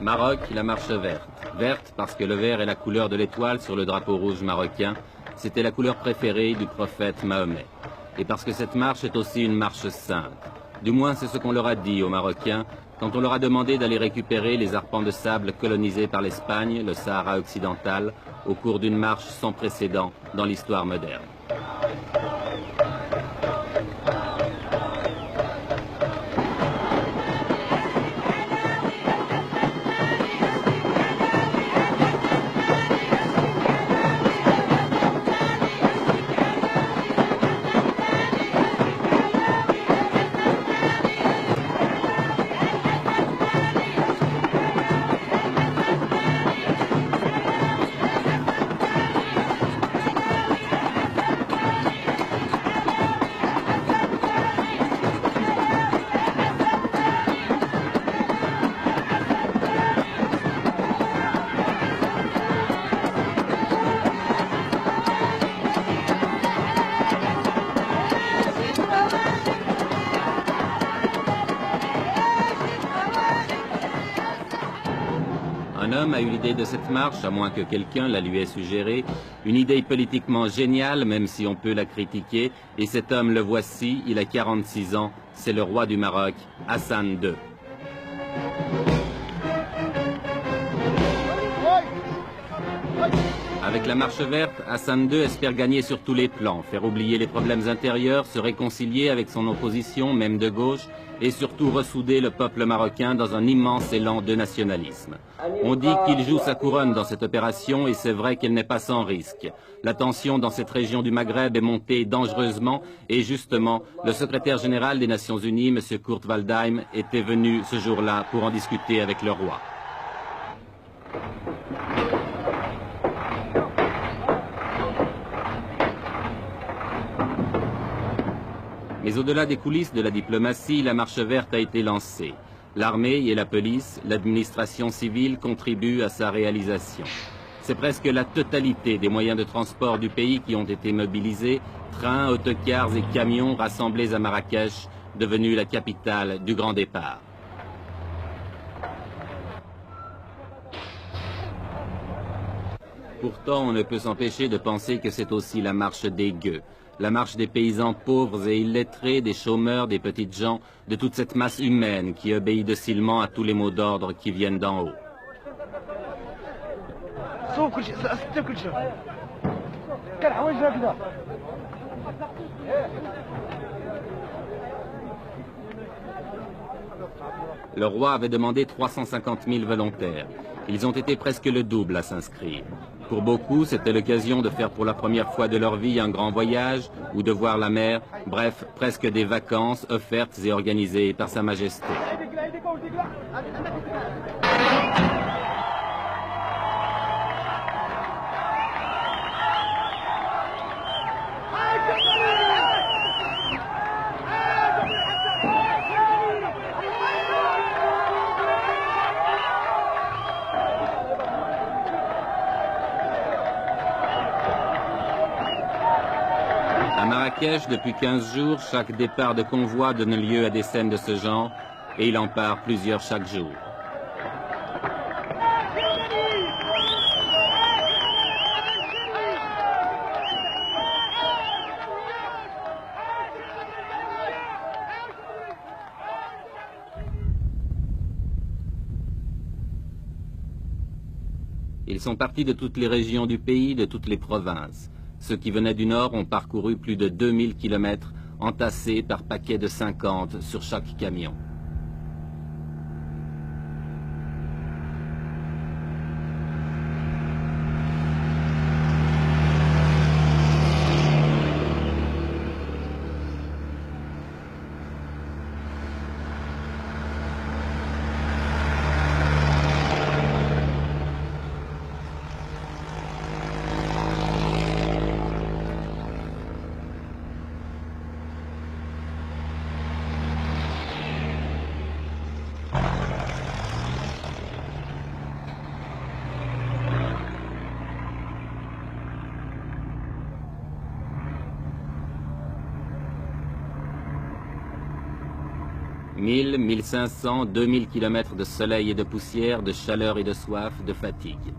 Maroc, la marche verte. Verte parce que le vert est la couleur de l'étoile sur le drapeau rouge marocain. C'était la couleur préférée du prophète Mahomet. Et parce que cette marche est aussi une marche sainte. Du moins, c'est ce qu'on leur a dit aux Marocains quand on leur a demandé d'aller récupérer les arpents de sable colonisés par l'Espagne, le Sahara occidental, au cours d'une marche sans précédent dans l'histoire moderne. Un homme a eu l'idée de cette marche, à moins que quelqu'un la lui ait suggérée, une idée politiquement géniale, même si on peut la critiquer, et cet homme, le voici, il a 46 ans, c'est le roi du Maroc, Hassan II. Avec la marche verte, Hassan II espère gagner sur tous les plans, faire oublier les problèmes intérieurs, se réconcilier avec son opposition, même de gauche, et surtout ressouder le peuple marocain dans un immense élan de nationalisme. On dit qu'il joue sa couronne dans cette opération et c'est vrai qu'elle n'est pas sans risque. La tension dans cette région du Maghreb est montée dangereusement et justement, le secrétaire général des Nations Unies, M. Kurt Waldheim, était venu ce jour-là pour en discuter avec le roi. Mais au-delà des coulisses de la diplomatie, la marche verte a été lancée. L'armée et la police, l'administration civile contribuent à sa réalisation. C'est presque la totalité des moyens de transport du pays qui ont été mobilisés, trains, autocars et camions rassemblés à Marrakech, devenue la capitale du grand départ. Pourtant, on ne peut s'empêcher de penser que c'est aussi la marche des gueux. La marche des paysans pauvres et illettrés, des chômeurs, des petites gens, de toute cette masse humaine qui obéit docilement à tous les mots d'ordre qui viennent d'en haut. Le roi avait demandé 350 000 volontaires. Ils ont été presque le double à s'inscrire. Pour beaucoup, c'était l'occasion de faire pour la première fois de leur vie un grand voyage ou de voir la mer, bref, presque des vacances offertes et organisées par Sa Majesté. À Marrakech, depuis 15 jours, chaque départ de convoi donne lieu à des scènes de ce genre, et il en part plusieurs chaque jour. Ils sont partis de toutes les régions du pays, de toutes les provinces. Ceux qui venaient du nord ont parcouru plus de 2000 kilomètres, entassés par paquets de 50 sur chaque camion. 1000, 1500, 2000 kilomètres de soleil et de poussière, de chaleur et de soif, de fatigue.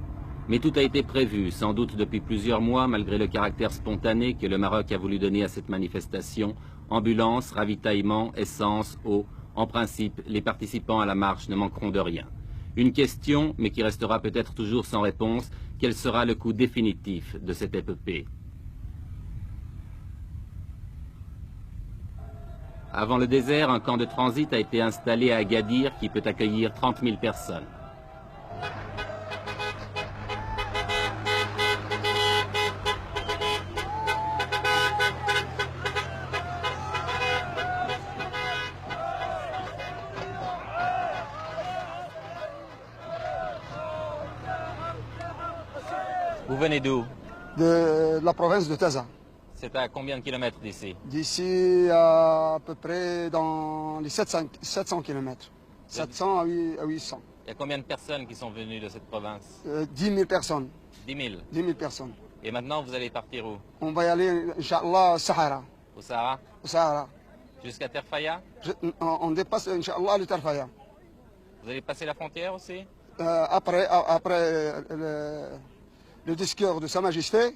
Mais tout a été prévu, sans doute depuis plusieurs mois, malgré le caractère spontané que le Maroc a voulu donner à cette manifestation. Ambulance, ravitaillement, essence, eau. En principe, les participants à la marche ne manqueront de rien. Une question, mais qui restera peut-être toujours sans réponse, quel sera le coût définitif de cette épopée? Avant le désert, un camp de transit a été installé à Agadir qui peut accueillir 30 000 personnes. Vous venez d'où? De la province de Taza. C'est à combien de kilomètres d'ici? D'ici à peu près dans les 700 km. 700 à 800. Il y a combien de personnes qui sont venues de cette province? 10 000 personnes. 10 000. 10 000 personnes. Et maintenant, vous allez partir où? On va y aller, Inch'Allah, au Sahara. Au Sahara? Au Sahara. Jusqu'à Terfaya? On dépasse, Inch'Allah, le Terfaya. Vous allez passer la frontière aussi? Après le discours de Sa Majesté,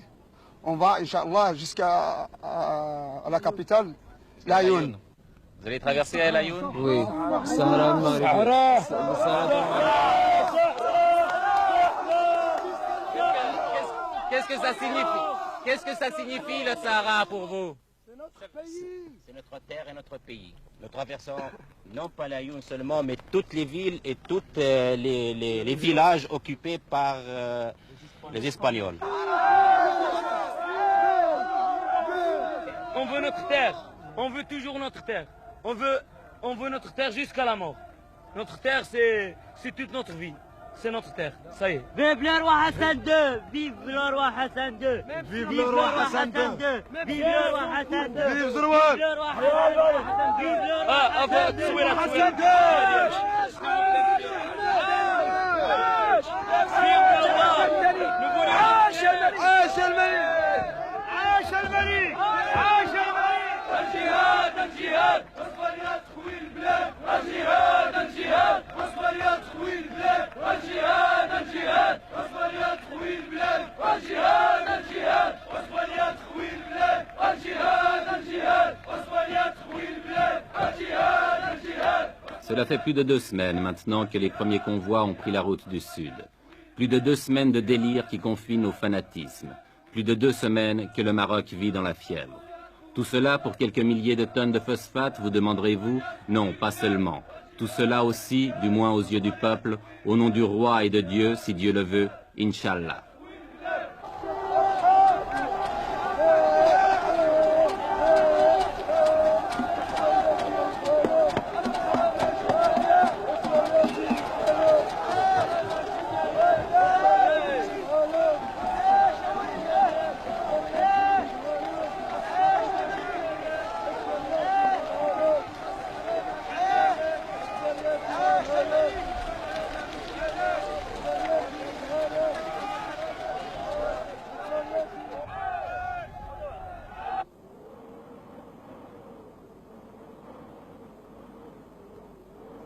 on va, Inch'Allah, jusqu'à la capitale, l'Ayoun. Vous allez traverser à l'Ayoun? Oui. Sahara Qu'est-ce que ça signifie? Qu'est-ce que ça signifie le Sahara pour vous? C'est notre pays. C'est notre terre et notre pays. Nous traversons non pas l'Ayoun seulement, mais toutes les villes et tous les villages occupés par les Espagnols. On veut notre terre, on veut toujours notre terre. On veut notre terre jusqu'à la mort. Notre terre, c'est toute notre vie. C'est notre terre, ça y est. Vive le roi Hassan II! Vive le roi Hassan II! Vive le roi Hassan II! Vive le roi Hassan II! Vive le roi! Vive le roi Hassan II! Vive le roi Hassan II! عاش الملك! عاش الملك! عاش الملك! الجهاد الجهاد اصبر يا تخوي البلاد الجهاد الجهاد اصبر يا تخوي البلاد الجهاد الجهاد اصبر يا تخوي البلاد الجهاد الجهاد اصبر يا تخوي البلاد الجهاد الجهاد اصبر يا تخوي البلاد الجهاد الجهاد. Cela fait plus de 2 semaines maintenant que les premiers convois ont pris la route du Sud. Plus de 2 semaines de délire qui confine au fanatisme. Plus de 2 semaines que le Maroc vit dans la fièvre. Tout cela pour quelques milliers de tonnes de phosphate, vous demanderez-vous? Non, pas seulement. Tout cela aussi, du moins aux yeux du peuple, au nom du roi et de Dieu, si Dieu le veut, Inch'Allah.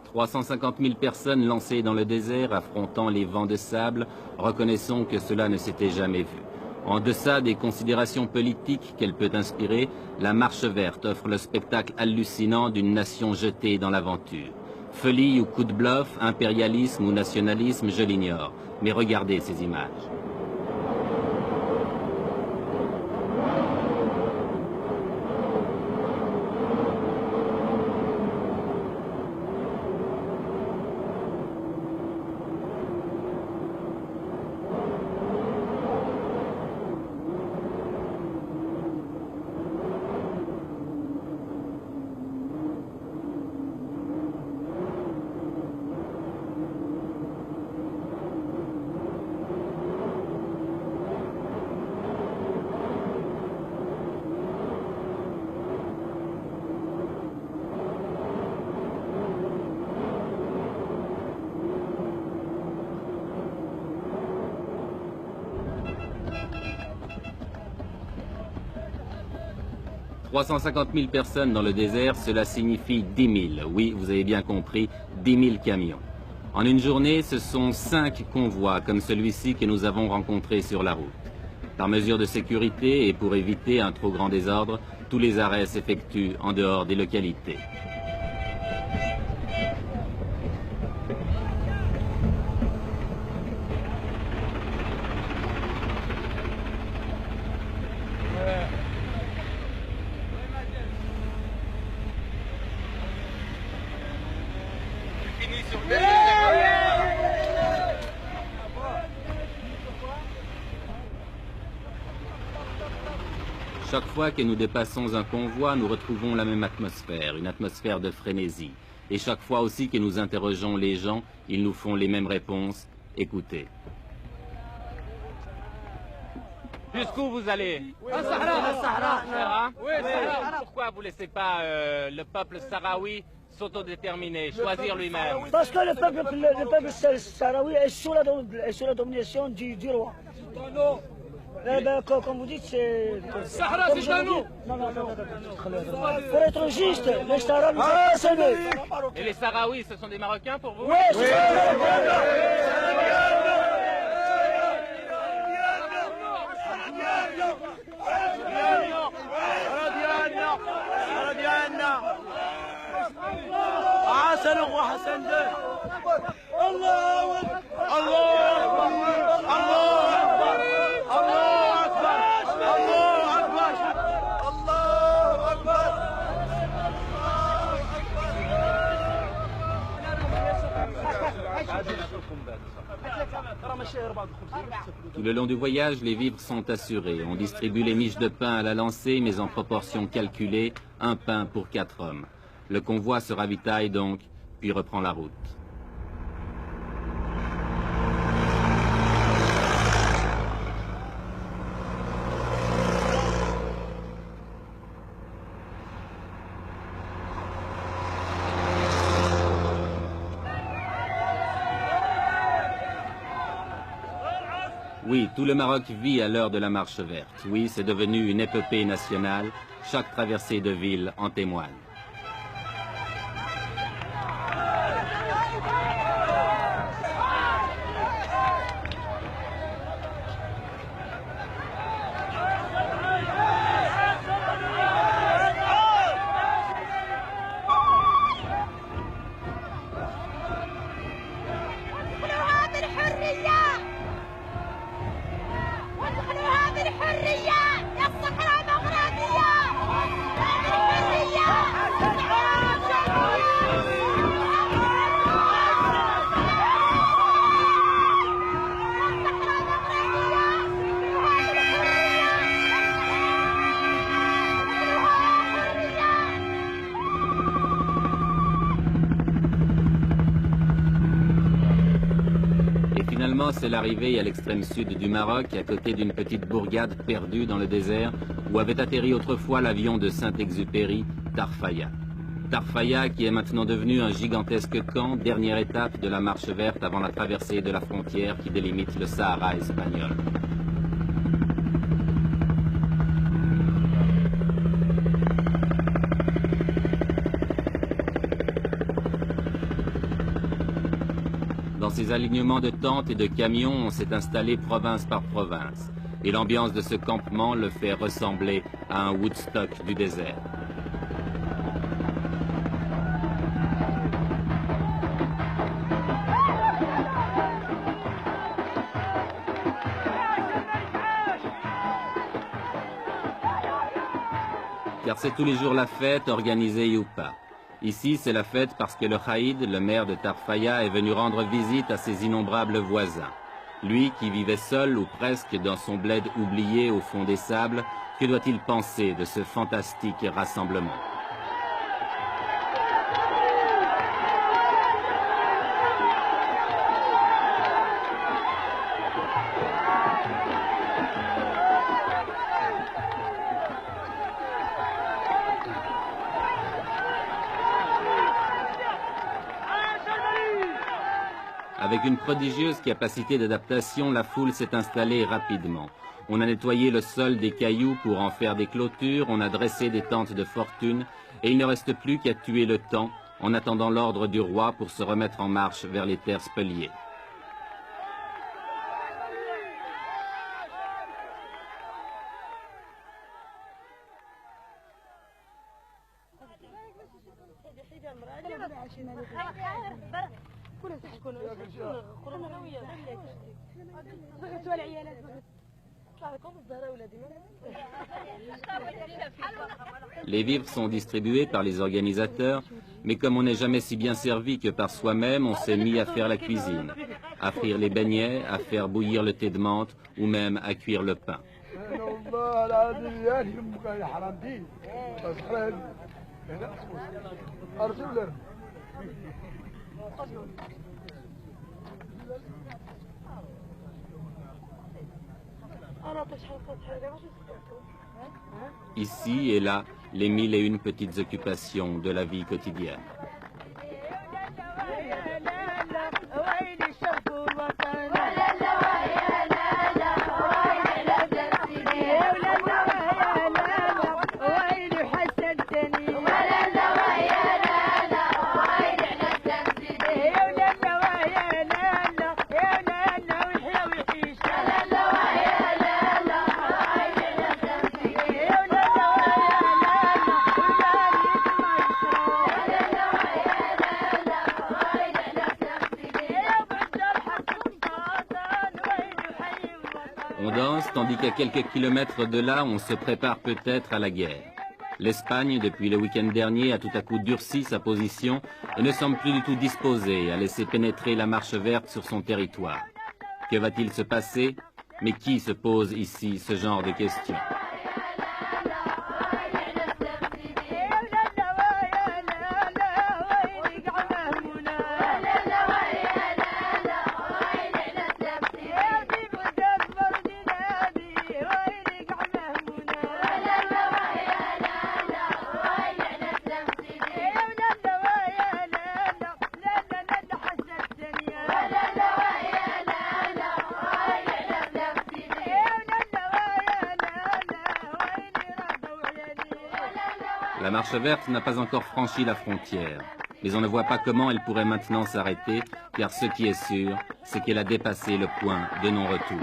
« 350 000 personnes lancées dans le désert, affrontant les vents de sable, reconnaissons que cela ne s'était jamais vu. En deçà des considérations politiques qu'elle peut inspirer, la Marche verte offre le spectacle hallucinant d'une nation jetée dans l'aventure. Folie ou coup de bluff, impérialisme ou nationalisme, je l'ignore. Mais regardez ces images. 350 000 personnes dans le désert, cela signifie 10 000. Oui, vous avez bien compris, 10 000 camions. En une journée, ce sont 5 convois comme celui-ci que nous avons rencontré sur la route. Par mesure de sécurité et pour éviter un trop grand désordre, tous les arrêts s'effectuent en dehors des localités. Chaque fois que nous dépassons un convoi, nous retrouvons la même atmosphère, une atmosphère de frénésie. Et chaque fois aussi que nous interrogeons les gens, ils nous font les mêmes réponses. Écoutez. Jusqu'où vous allez? Sahara. Pourquoi vous ne laissez pas le peuple sahraoui s'autodéterminer, choisir lui-même? Parce que le peuple sahraoui est sous la domination du roi. Eh ben, comme vous dites, c'est... Sahara, c'est à nous. Non. Pour être juste, les Sahara nous ont pas. Et les Sahraouis, ce sont des Marocains pour vous? Oui, c'est Tout le long du voyage, les vivres sont assurés. On distribue les miches de pain à la lancée, mais en proportion calculée, un pain pour 4 hommes. Le convoi se ravitaille donc, puis reprend la route. Oui, tout le Maroc vit à l'heure de la marche verte. Oui, c'est devenu une épopée nationale. Chaque traversée de ville en témoigne. C'est l'arrivée à l'extrême sud du Maroc, à côté d'une petite bourgade perdue dans le désert, où avait atterri autrefois l'avion de Saint-Exupéry, Tarfaya. Tarfaya qui est maintenant devenu un gigantesque camp, dernière étape de la marche verte avant la traversée de la frontière qui délimite le Sahara espagnol. Dans ces alignements de tentes et de camions, on s'est installé province par province. Et l'ambiance de ce campement le fait ressembler à un Woodstock du désert. Car c'est tous les jours la fête, organisée ou pas. Ici, c'est la fête parce que le Khaïd, le maire de Tarfaya, est venu rendre visite à ses innombrables voisins. Lui, qui vivait seul ou presque dans son bled oublié au fond des sables, que doit-il penser de ce fantastique rassemblement ? Avec une prodigieuse capacité d'adaptation, la foule s'est installée rapidement. On a nettoyé le sol des cailloux pour en faire des clôtures, on a dressé des tentes de fortune, et il ne reste plus qu'à tuer le temps en attendant l'ordre du roi pour se remettre en marche vers les terres spoliées. Les vivres sont distribués par les organisateurs, mais comme on n'est jamais si bien servi que par soi-même, on s'est mis à faire la cuisine, à frire les beignets, à faire bouillir le thé de menthe ou même à cuire le pain. Ici et là, les 1001 petites occupations de la vie quotidienne. On danse, tandis qu'à quelques kilomètres de là, on se prépare peut-être à la guerre. L'Espagne, depuis le week-end dernier, a tout à coup durci sa position et ne semble plus du tout disposée à laisser pénétrer la marche verte sur son territoire. Que va-t-il se passer? Mais qui se pose ici ce genre de questions? La marche verte n'a pas encore franchi la frontière, mais on ne voit pas comment elle pourrait maintenant s'arrêter, car ce qui est sûr, c'est qu'elle a dépassé le point de non-retour.